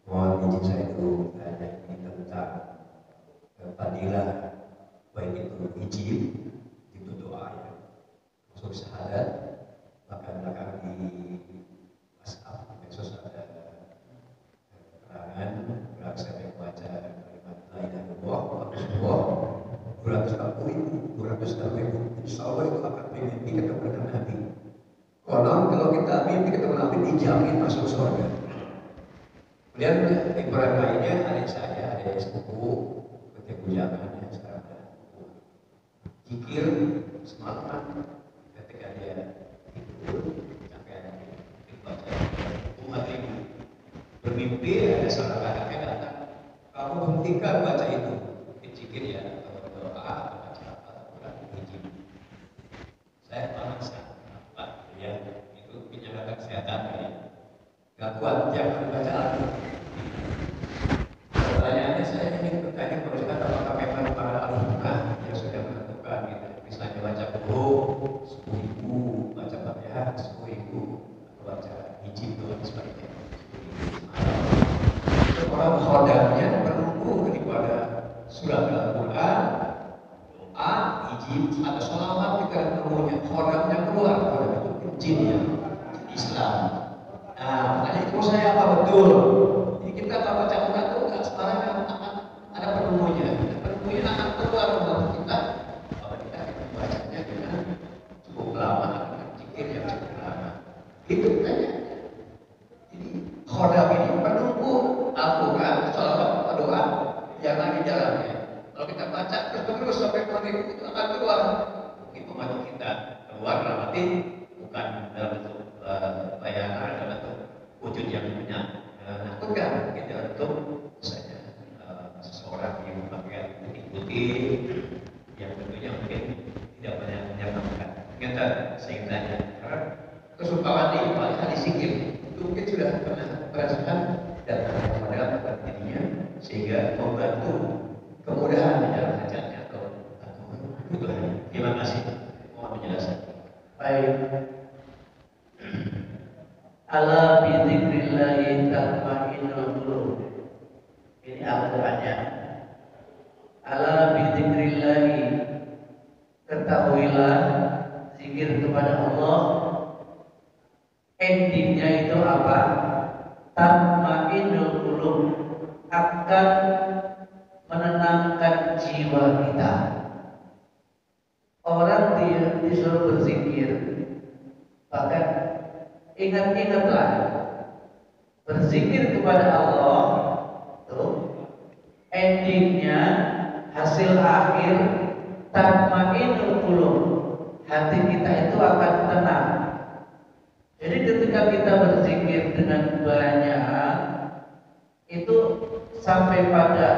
Mohon izin saya itu ada ini tentang fadilah baik itu hijib itu doa ya masuk syahadat, bahkan belakang di WhatsApp medsos ada keterangan berarti saya baca kalimat la ilaha illallah Rasulullah 240.000 insya Allah itu akan mimpi ketemu dengan Nabi. Konon kalau kita mimpi ketemu Nabi dijamin masuk surga. Kemudian hiburan lainnya adik saya, adik sepupu ketika bujangan yang sekarang ada zikir semalam ketika dia tidur sampai dibaca Tuhan itu bermimpi ada salah anaknya datang, kamu hentikan baca itu zikir ya atau doa atau baca apa atau hijib. Saya panas ya itu penyakit kesehatan ya. Gak kuat, jangan baca lagi. Pertanyaannya saya ingin bertanya kepada Ustaz, apakah memang para al-fuqaha yang sudah menentukan gitu, misalnya baca buku 10.000, baca Fatihah 10.000, atau baca hijib itu sebagainya 10.000. Orang khodamnya menunggu daripada surah Al-Quran, doa, hijib, atau sholawat juga menunggunya. Khodamnya keluar, khodam itu jin ya, Islam. Nah, makanya itu saya apa betul? Jadi kita kalau baca Quran itu nggak sembarangan, ada penunggunya. Penunggunya akan keluar membantu kita. Kalau kita bacanya dengan cukup lama, dengan zikir yang cukup lama. Itu tanya. Jadi khodam ini penunggu Al-Quran, sholawat, doa, jangan di jalannya. Kalau kita baca terus sampai Quran itu akan keluar. Itu membantu kita keluar berarti bukan dalam bentuk bayangan dalam bentuk wujud yang menakutkan gitu untuk misalnya seseorang yang memakai putih-putih yang tentunya mungkin tidak banyak menyenangkan. Kita saya tanya karena kesukaan di paling hadis zikir menenangkan jiwa kita. Orang disuruh berzikir, bahkan ingat-ingatlah berzikir kepada Allah, tuh endingnya hasil akhir tatma'innul qulub, hati kita itu akan tenang. Jadi ketika kita berzikir dengan banyak, itu sampai pada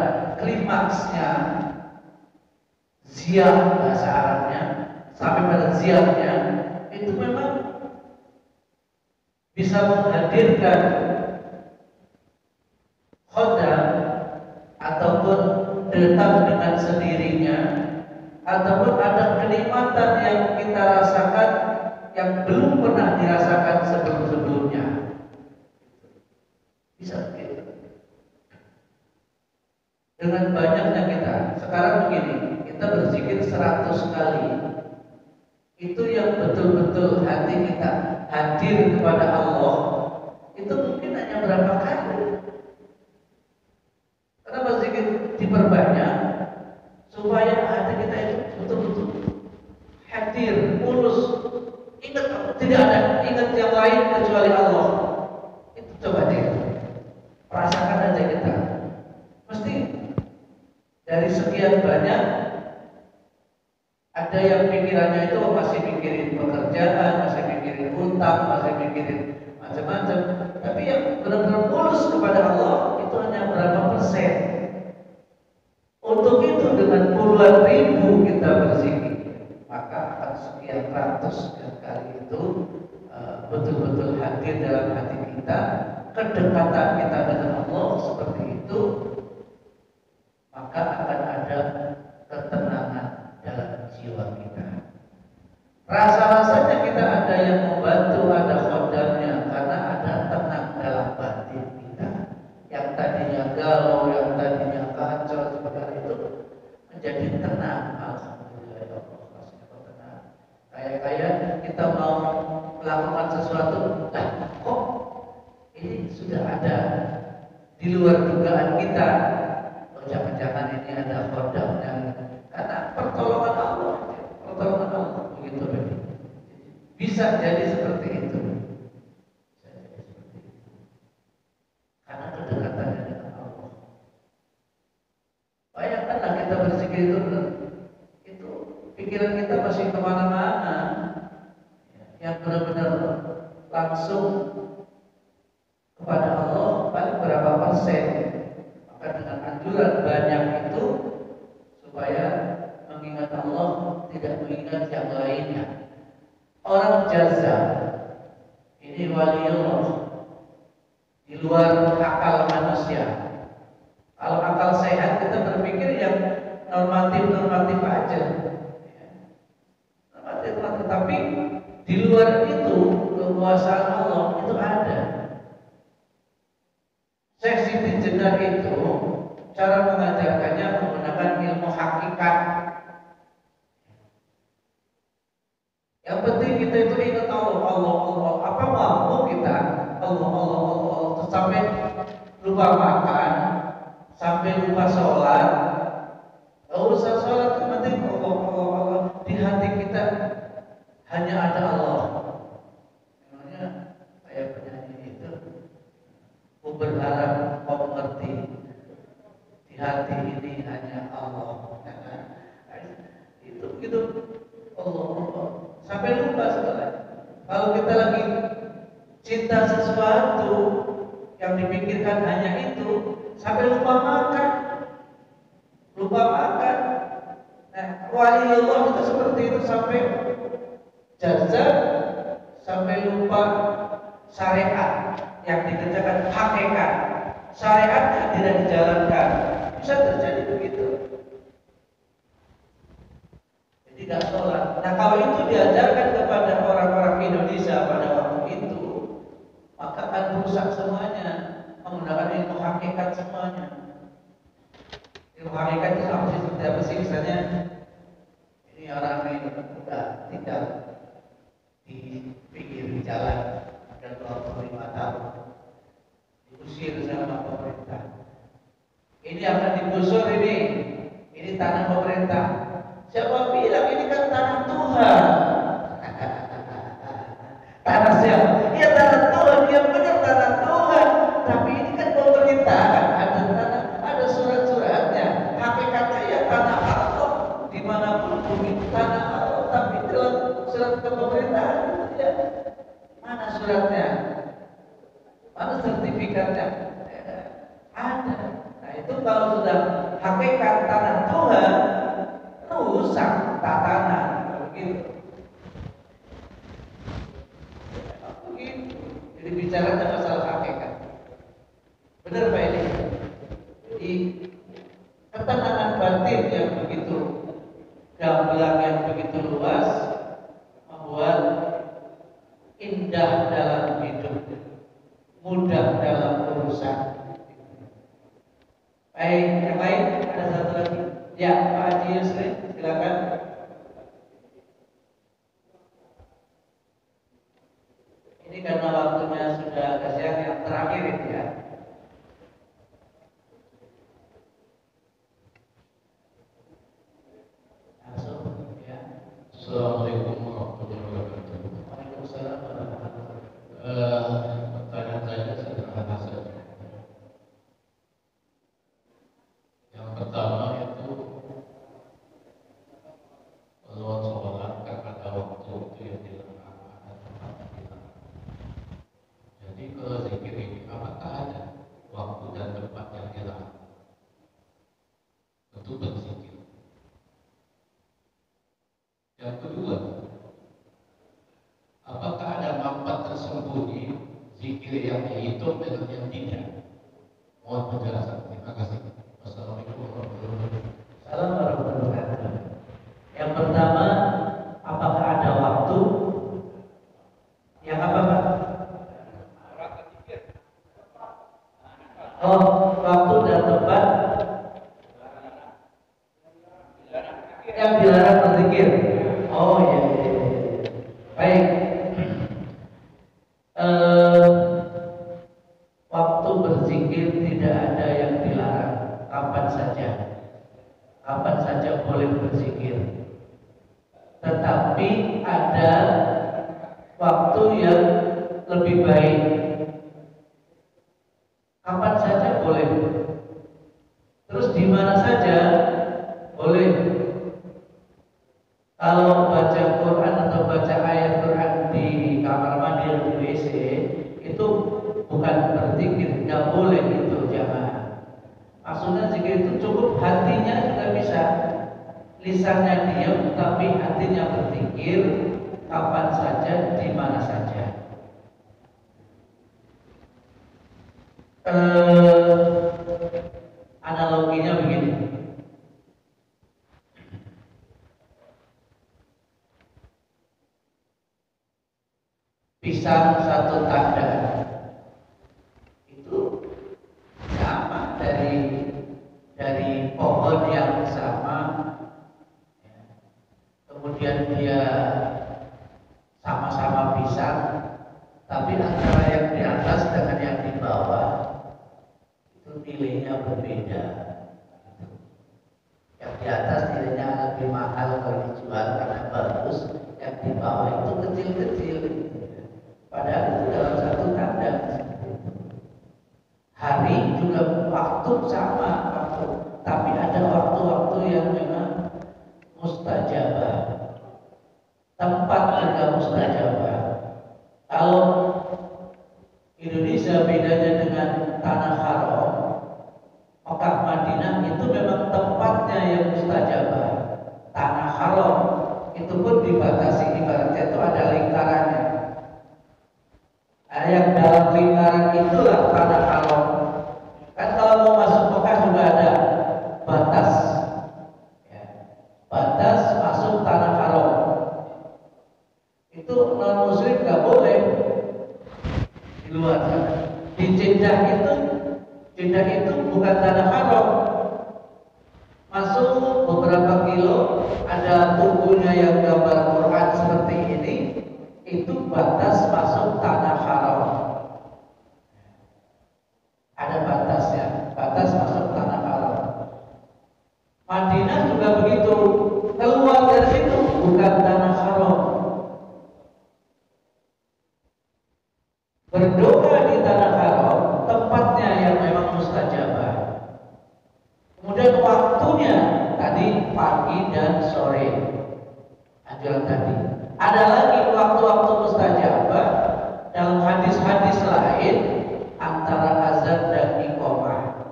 klimaksnya, ziyah bahasa Arabnya, sampai pada ziyahnya, itu memang bisa menghadirkan khodam ataupun datang dengan sendirinya, ataupun ada kenikmatan yang kita rasakan yang belum pernah dirasakan sebelum-sebelumnya. Bisa begitu. Dengan banyaknya kita, sekarang begini, kita berzikir 100 kali. Itu yang betul-betul hati kita hadir kepada Allah, itu mungkin hanya berapa kali. Kenapa zikir diperbanyak? Supaya hati kita itu betul-betul hadir, mulus. Ingat, tidak ada ingat yang lain kecuali Allah. Itu coba deh, rasakan aja kita. Mesti dari sekian banyak, ada yang pikirannya itu masih mikirin pekerjaan, masih mikirin utang, masih mikirin macam-macam. Tapi yang benar-benar mulus kepada Allah itu hanya berapa persen. Untuk itu dengan puluhan ribu kita berzikir, maka akan sekian ratus kali itu betul-betul hadir dalam hati kita, kedekatan kita dengan Allah seperti itu, maka akan ada ketenangan dalam jiwa kita. Rasa-rasanya kita ada yang membantu, ada khodamnya, karena ada tenang dalam batin kita. Yang tadinya galau, yang tadinya kacau seperti itu menjadi tenang. Alhamdulillah ya Allah, rasanya tenang. Kayak kita mau melakukan sesuatu, kok ini sudah ada di luar dugaan kita. Jangan-jangan ini ada khodamnya, karena pertolongan Allah, begitu. Bisa jadi seperti itu. Karena kedekatannya dengan Allah. Bayangkanlah kita berzikir itu pikiran kita masih kemana-mana, yang benar-benar langsung kepada Allah paling berapa persen. Maka dengan anjuran banyak itu supaya mengingat Allah, tidak mengingat yang lainnya. Orang jaza ini wali Allah di luar akal manusia. Kalau akal sehat kita berpikir yang normatif aja, normatif. Tapi di luar itu kekuasaan Allah itu ada. Syekh Siti Jenar itu cara mengajarkannya menggunakan ilmu hakikat. Yang penting kita itu ingat Allah. Apa mampu kita Allah terus sampai lupa makan, sampai lupa sholat. Gak usah sholat, yang penting Allah. Di hati kita hanya ada Allah. Memangnya kayak penyanyi itu, aku berharap kau mengerti, di hati ini hanya Allah. Itu begitu Allah. Sampai lupa setelah. Kalau kita lagi cinta sesuatu yang dipikirkan hanya itu, sampai lupa makan. Nah, wali Allah itu seperti itu, sampai jaza, sampai lupa syariat yang dikerjakan, hakikat syariat yang tidak dijalankan. Bisa terjadi begitu. Tidak sholat. Nah, kalau itu diajarkan kepada orang-orang Indonesia pada waktu itu, maka akan rusak semuanya, menggunakan ilmu hakikat semuanya. Ilmu hakikat itu seperti apa sih? Misalnya ini orang ini udah tinggal di pinggir jalan, ada 25 tahun, diusir sama pemerintah. Ini akan digusur ini. tanah pemerintah. Siapa bilang ini kan tanah Tuhan? Tanah siapa? Ya tanah Tuhan, ya benar tanah Tuhan. Tapi ini kan pemerintahan, ada tanah, ada surat-suratnya. Hakikatnya ya tanah Allah, dimanapun bumi tanah Allah. Tapi dalam surat pemerintahan ya, mana suratnya? Mana sertifikatnya? Ada. Nah itu kalau sudah hakikat tanah Tuhan, rusak tatanan, begitu. Jadi bicara masalah hakikat. Benar Pak ini. Jadi ketenangan batin yang begitu gamblang, yang begitu luas, membuat indah dalam hidup, mudah dalam urusan. Baik, yang lain ada satu lagi. Ya, Pak Haji Yusri, silakan. Ini karena waktunya sudah agak siang, yang terakhir ini ya. Langsung ya. Assalamualaikum warahmatullahi wabarakatuh. Waalaikumsalam warahmatullahi wabarakatuh. Pertanyaan saya sederhana saja. Yang pertama itu kalau sholat kan ada waktu itu yang dilarang, ada tempat yang dilarang. Jadi kalau zikir ini apakah ada waktu dan tempat yang dilarang untuk berzikir? Yang kedua, apakah ada manfaat tersembunyi zikir yang dihitung dengan yang tidak? Mohon penjelasan. Terima kasih. Wassalamualaikum warahmatullahi wabarakatuh. Salam warahmatullahi wabarakatuh. Yang pertama, apakah ada waktu? Yang apa Pak? Oh, waktu dan tempat yang dilarang berzikir. Oh ya, ya, ya. Baik. Waktu berzikir tidak ada yang dilarang. Kapan saja boleh berzikir. Tetapi ada waktu yang lebih baik. Kapan saja boleh. Terus di mana saja boleh. Kalau baca Quran atau baca ayat Quran di kamar mandi atau di WC itu bukan berzikir, nggak boleh itu, jangan. Maksudnya zikir itu cukup hatinya juga bisa, lisannya diam tapi hatinya berzikir kapan saja, di mana saja. Analoginya begini. Pisang satu tanda itu sama dari pohon yang sama, kemudian dia sama-sama pisang, tapi antara yang di atas dengan yang di bawah itu nilainya berbeda. Yang di atas nilainya lebih mahal kalau dijual karena bagus, yang di bawah itu kecil-kecil. Padahal itu dalam satu tanda. Hari juga waktu sama waktu, tapi ada waktu-waktu yang memang mustajabah. Tempat juga mustajabah. Kalau Indonesia bedanya dengan tanah haram, Mekah Madinah itu memang tempatnya yang mustajabah. Tanah haram itu pun dibatasi, ibaratnya itu ada lingkarannya. Yang dalam lingkaran itulah tanah haram. Kan kalau mau masuk Mekah juga ada batas, ya. Batas masuk tanah haram. Itu non muslim nggak boleh di luar sana. Di Jeddah itu bukan tanah haram. Masuk beberapa kilo ada tubuhnya yang gambar Quran seperti ini. Itu batas masuk tanah haram. Ada batasnya, batas masuk tanah haram. Madinah juga begitu. Keluar dari situ bukan tanah haram. Berdoa di tanah haram tempatnya yang memang mustajabah. Kemudian waktunya tadi pagi dan sore. Anjuran tadi. Ada lagi waktu-waktu mustajabah dalam hadis-hadis lain antara azan dan iqamah.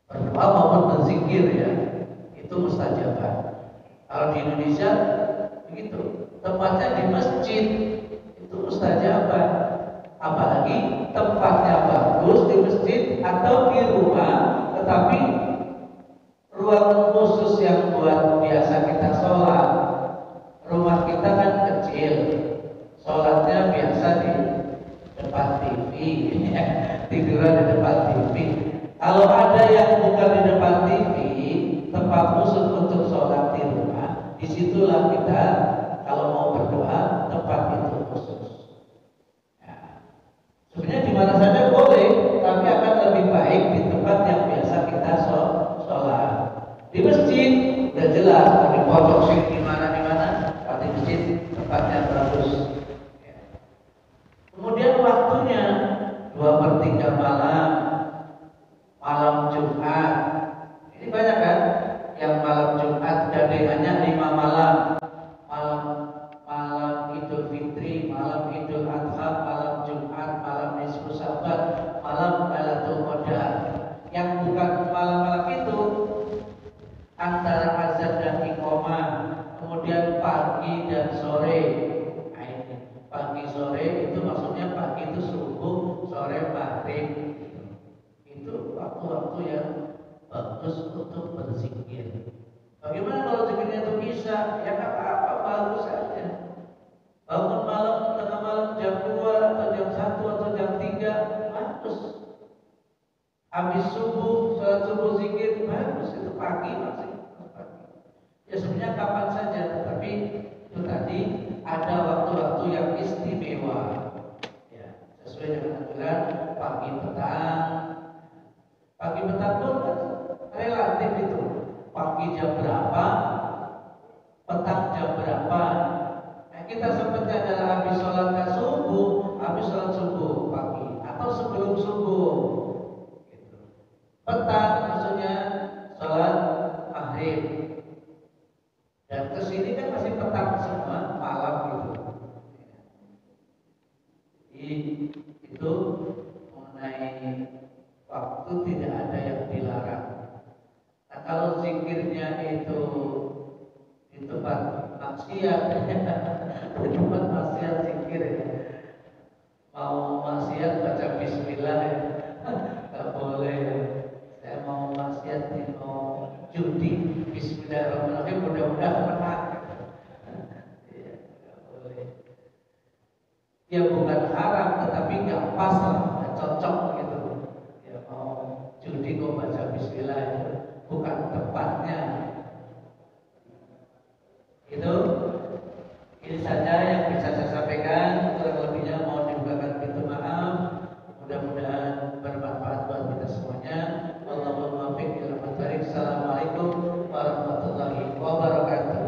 Berdoa maupun berzikir ya, itu mustajabah. Kalau di Indonesia begitu, tempatnya di masjid itu mustajabah. Apalagi tempatnya bagus di masjid atau di rumah, tetapi ruangan khusus yang buat biasa kita sholat. Rumah kita kan kecil, sholatnya biasa di depan TV, tiduran di depan TV. Kalau ada yang bukan di depan TV, tempat khusus untuk sholat di rumah, disitulah kita kalau mau berdoa tempat itu khusus. Ya. Sebenarnya di mana saja boleh, tapi akan lebih baik di tempat yang biasa kita sholat. Di masjid udah jelas, mau di pojok sini di mana, di masjid tempatnya bagus. Ya. Kemudian waktunya 2/3 malam. Malam Jumat, ini banyak kan? Yang malam Jumat gandengannya 5 malam. Malam Idul Fitri, malam Idul Adha, malam Jumat, malam Nisfu Sabat, malam Lailatul Qadar. Yang bukan malam-malam itu antara azan dan iqamah, kemudian pagi dan sore. Nah, ini pagi sore itu maksudnya pagi itu subuh, sore maghrib. Itu waktu-waktu yang bagus untuk berzikir. Bagaimana kalau zikirnya itu bisa? Ya nggak apa-apa, bagus saja. Bangun malam, tengah malam jam 2 atau jam 1 atau jam 3, bagus. Habis subuh, sholat subuh zikir, bagus. Itu pagi masih pagi. Ya sebenarnya kapan saja, tetapi itu tadi ada waktu-waktu yang istimewa. Ya, sesuai dengan aturan pagi petang. Pagi petang pun relatif itu. Pagi jam berapa, petang jam berapa. Nah, kita sempatnya adalah habis sholat subuh, habis sholat subuh pagi atau sebelum subuh. Gitu. Petang maksudnya sholat maghrib. Dan kesini kan masih petang semua, malam gitu. Jadi itu mengenai waktu tidak ada yang dilarang. Nah, kalau zikirnya itu di tempat maksiat, di tempat maksiat zikir ya. Mau maksiat baca bismillah ya. Gak boleh ya. Saya mau maksiat nih, mau judi, bismillahirrahmanirrahim, mudah-mudahan menang. Ya, gak boleh. Ya bukan haram, tetapi gak pas lah, gak cocok gitu. Mau judi kok baca bismillah itu bukan tempatnya. Itu ini saja yang bisa saya sampaikan. Kurang lebihnya mohon dibukakan pintu maaf. Mudah-mudahan bermanfaat buat kita semuanya. Allahumma muwaffiq ila aqwamit. Assalamualaikum warahmatullahi wabarakatuh.